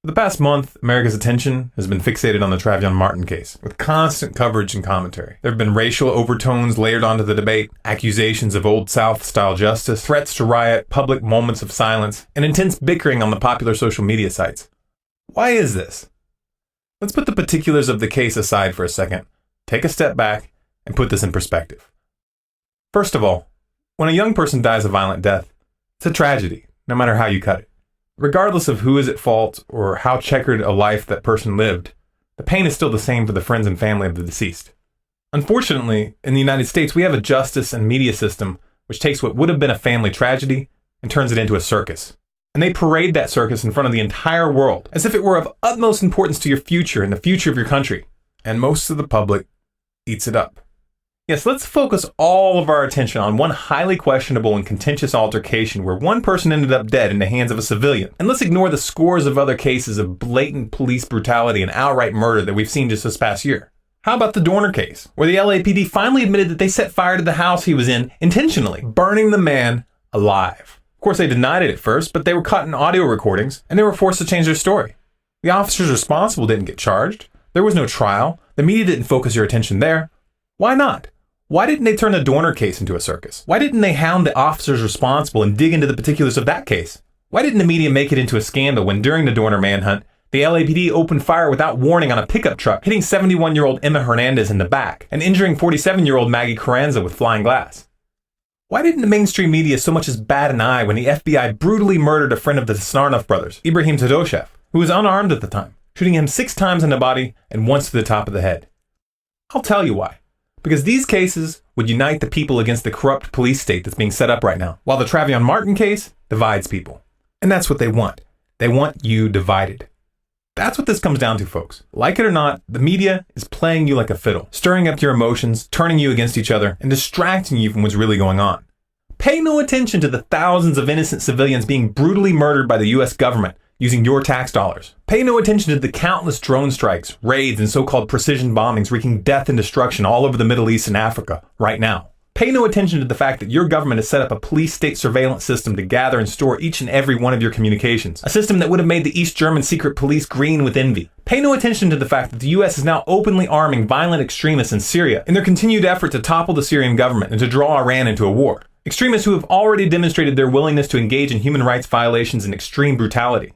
For the past month, America's attention has been fixated on the Trayvon Martin case, with constant coverage and commentary. There have been racial overtones layered onto the debate, accusations of Old South-style justice, threats to riot, public moments of silence, and intense bickering on the popular social media sites. Why is this? Let's put the particulars of the case aside for a second, take a step back, and put this in perspective. First of all, when a young person dies a violent death, it's a tragedy, no matter how you cut it. Regardless of who is at fault or how checkered a life that person lived, the pain is still the same for the friends and family of the deceased. Unfortunately, in the United States, we have a justice and media system which takes what would have been a family tragedy and turns it into a circus. And they parade that circus in front of the entire world as if it were of utmost importance to your future and the future of your country. And most of the public eats it up. Yes, let's focus all of our attention on one highly questionable and contentious altercation where one person ended up dead in the hands of a civilian. And let's ignore the scores of other cases of blatant police brutality and outright murder that we've seen just this past year. How about the Dorner case, where the LAPD finally admitted that they set fire to the house he was in intentionally, burning the man alive? Of course, they denied it at first, but they were caught in audio recordings, and they were forced to change their story. The officers responsible didn't get charged. There was no trial. The media didn't focus your attention there. Why not? Why didn't they turn the Dorner case into a circus? Why didn't they hound the officers responsible and dig into the particulars of that case? Why didn't the media make it into a scandal when during the Dorner manhunt, the LAPD opened fire without warning on a pickup truck, hitting 71-year-old Emma Hernandez in the back and injuring 47-year-old Maggie Carranza with flying glass? Why didn't the mainstream media so much as bat an eye when the FBI brutally murdered a friend of the Tsarnaev brothers, Ibrahim Tadoshev, who was unarmed at the time, shooting him 6 times in the body and once to the top of the head? I'll tell you why. Because these cases would unite the people against the corrupt police state that's being set up right now, while the Trayvon Martin case divides people. And that's what they want. They want you divided. That's what this comes down to, folks. Like it or not, the media is playing you like a fiddle, stirring up your emotions, turning you against each other, and distracting you from what's really going on. Pay no attention to the thousands of innocent civilians being brutally murdered by the US government using your tax dollars. Pay no attention to the countless drone strikes, raids, and so-called precision bombings wreaking death and destruction all over the Middle East and Africa right now. Pay no attention to the fact that your government has set up a police state surveillance system to gather and store each and every one of your communications, a system that would have made the East German secret police green with envy. Pay no attention to the fact that the US is now openly arming violent extremists in Syria in their continued effort to topple the Syrian government and to draw Iran into a war. Extremists who have already demonstrated their willingness to engage in human rights violations and extreme brutality.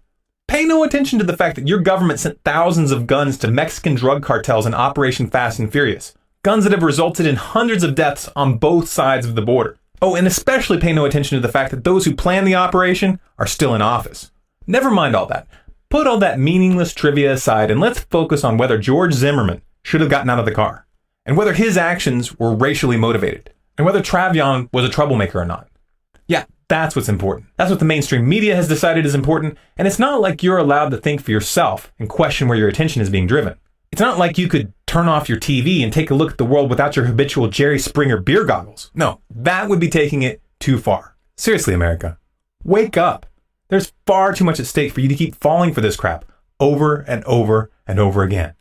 Pay no attention to the fact that your government sent thousands of guns to Mexican drug cartels in Operation Fast and Furious. Guns that have resulted in hundreds of deaths on both sides of the border. Oh, and especially pay no attention to the fact that those who planned the operation are still in office. Never mind all that. Put all that meaningless trivia aside and let's focus on whether George Zimmerman should have gotten out of the car, and whether his actions were racially motivated, and whether Trayvon was a troublemaker or not. Yeah, that's what's important. That's what the mainstream media has decided is important, and it's not like you're allowed to think for yourself and question where your attention is being driven. It's not like you could turn off your TV and take a look at the world without your habitual Jerry Springer beer goggles. No, that would be taking it too far. Seriously, America, wake up. There's far too much at stake for you to keep falling for this crap over and over and over again.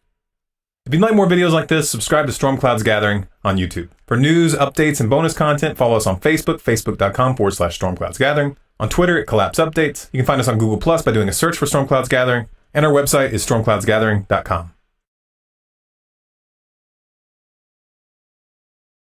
If you'd like more videos like this, subscribe to Storm Clouds Gathering on YouTube. For news, updates, and bonus content, follow us on Facebook, facebook.com/Storm Clouds Gathering. On Twitter at Collapse Updates. You can find us on Google Plus by doing a search for Storm Clouds Gathering. And our website is stormcloudsgathering.com.